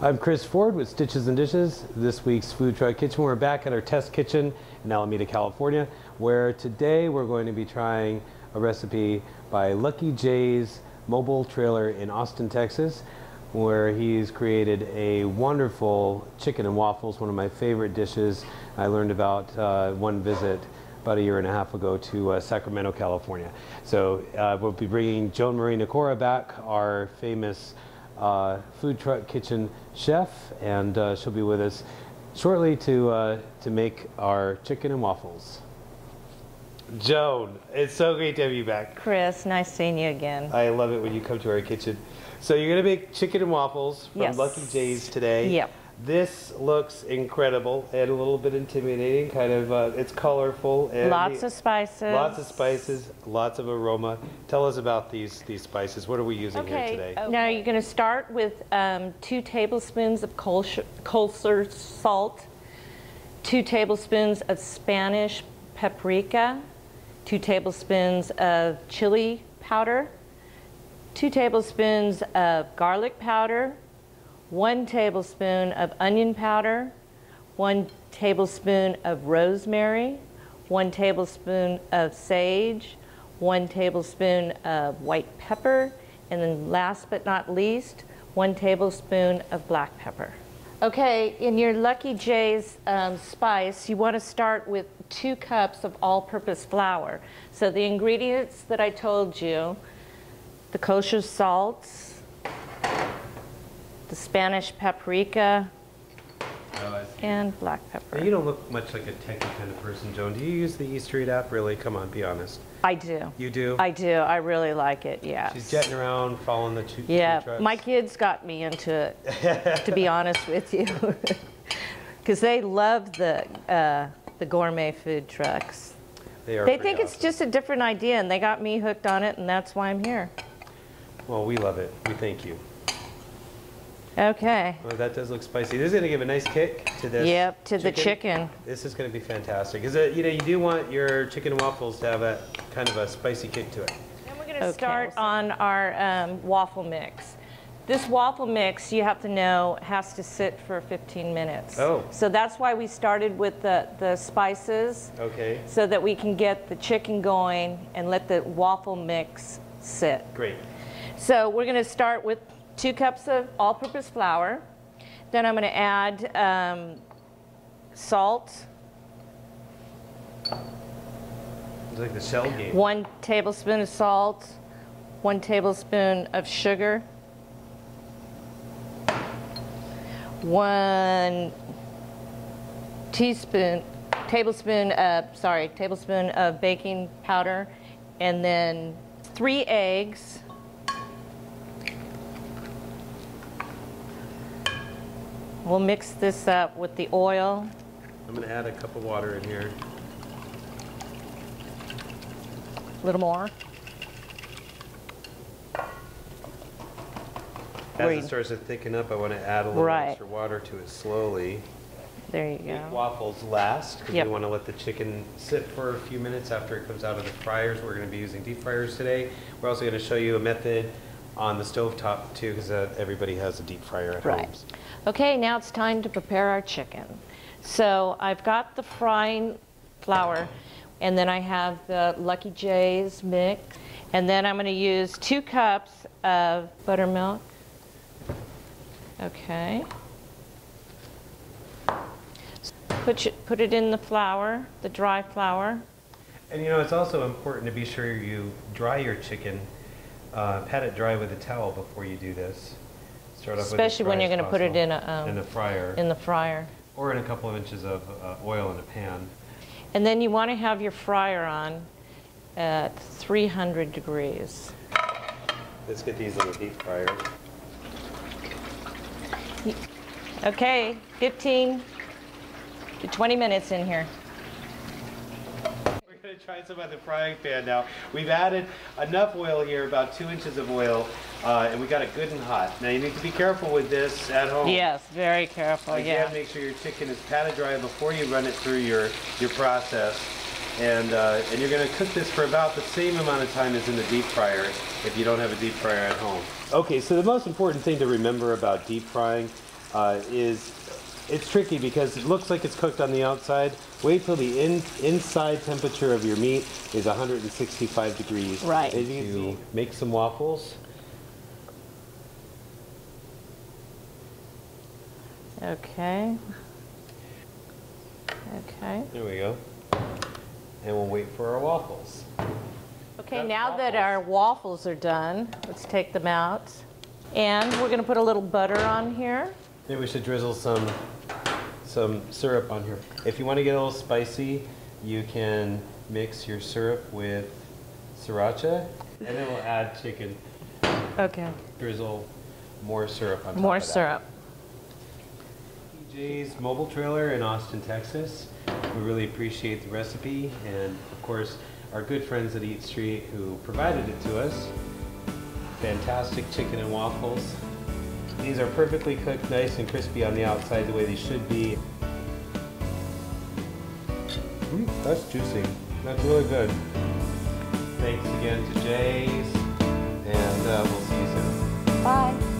I'm Chris Ford with Stitches and Dishes, this week's Food Truck Kitchen. We're back at our test kitchen in Alameda, California, where today we're going to be trying a recipe by Lucky Jay's mobile trailer in Austin, Texas, where he's created a wonderful chicken and waffles, one of my favorite dishes I learned about one visit about a year and a half ago to Sacramento, California. So we'll be bringing JoanMarie Nakora back, our famous food truck kitchen chef, and she'll be with us shortly to make our chicken and waffles. Joan, it's so great to have you back. Chris, nice seeing you again. I love it when you come to our kitchen. So you're going to make chicken and waffles from Yes. Lucky Jay's today. Yep. This looks incredible and a little bit intimidating. Kind of, it's colorful. And Lots of spices. Lots of spices, lots of aroma. Tell us about these spices. What are we using here today? Now you're going to start with 2 tablespoons of kosher salt, 2 tablespoons of Spanish paprika, 2 tablespoons of chili powder, 2 tablespoons of garlic powder, 1 tablespoon of onion powder, 1 tablespoon of rosemary, 1 tablespoon of sage, 1 tablespoon of white pepper, and then last but not least, 1 tablespoon of black pepper. Okay, in your Lucky Jay's spice, you want to start with 2 cups of all-purpose flour. So the ingredients that I told you, the kosher salts, the Spanish paprika, and black pepper. Now, you don't look much like a techie kind of person, Joan. Do you use the East Street app? Really? Come on, be honest. I do. You do? I do. I really like it, yes. She's jetting around, following the food trucks. My kids got me into it, to be honest with you. Because they love the gourmet food trucks. They think it's just a different idea, and they got me hooked on it, and that's why I'm here. Well, we love it. We thank you. Okay. Well, that does look spicy. This is going to give a nice kick to this. Yep, to the chicken. This is going to be fantastic. Because you know, you do want your chicken and waffles to have a kind of a spicy kick to it. Then we're going to start on our waffle mix. This waffle mix, you have to know, has to sit for 15 minutes. Oh. So that's why we started with the spices. Okay. So that we can get the chicken going and let the waffle mix sit. Great. So we're going to start with 2 cups of all-purpose flour. Then I'm going to add salt. It's like the shell game. 1 tablespoon of salt. 1 tablespoon of sugar. 1 tablespoon of baking powder, and then 3 eggs. We'll mix this up with the oil. I'm going to add a cup of water in here. A little more. As it starts to thicken up, I want to add a little extra water to it slowly. There you go. Make waffles last, because we want to let the chicken sit for a few minutes after it comes out of the fryers. We're going to be using deep fryers today. We're also going to show you a method on the stovetop too, because everybody has a deep fryer at home. Okay, now it's time to prepare our chicken. So I've got the frying flour, and then I have the Lucky Jay's mix, and then I'm going to use 2 cups of buttermilk. Okay. Put it in the flour, the dry flour. And you know, it's also important to be sure you dry your chicken. Pat it dry with a towel before you do this. Start off especially when you're going to put it in a fryer. In the fryer. Or in a couple of inches of oil in a pan. And then you want to have your fryer on at 300 degrees. Let's get these in the deep fryer. Okay, 15 to 20 minutes in here. We're going to try some of the frying pan now. We've added enough oil here, about 2 inches of oil, and we got it good and hot. Now you need to be careful with this at home. Yes, very careful. Again, make sure your chicken is patted dry before you run it through your process. And you're going to cook this for about the same amount of time as in the deep fryer if you don't have a deep fryer at home. Okay, so the most important thing to remember about deep frying, it's tricky because it looks like it's cooked on the outside. Wait till the inside temperature of your meat is 165 degrees. Right. As you can see, make some waffles. Okay. Okay. There we go. And we'll wait for our waffles. Okay, now that our waffles are done, let's take them out. And we're going to put a little butter on here. Maybe we should drizzle some syrup on here. If you want to get a little spicy, you can mix your syrup with sriracha, and then we'll add chicken. Okay. Drizzle more syrup on top More of that. syrup. Jay's mobile trailer in Austin, Texas. We really appreciate the recipe, and of course our good friends at Eat Street who provided it to us. Fantastic chicken and waffles. These are perfectly cooked, nice and crispy on the outside the way they should be. That's juicy. That's really good. Thanks again to Jay's, and we'll see you soon. Bye.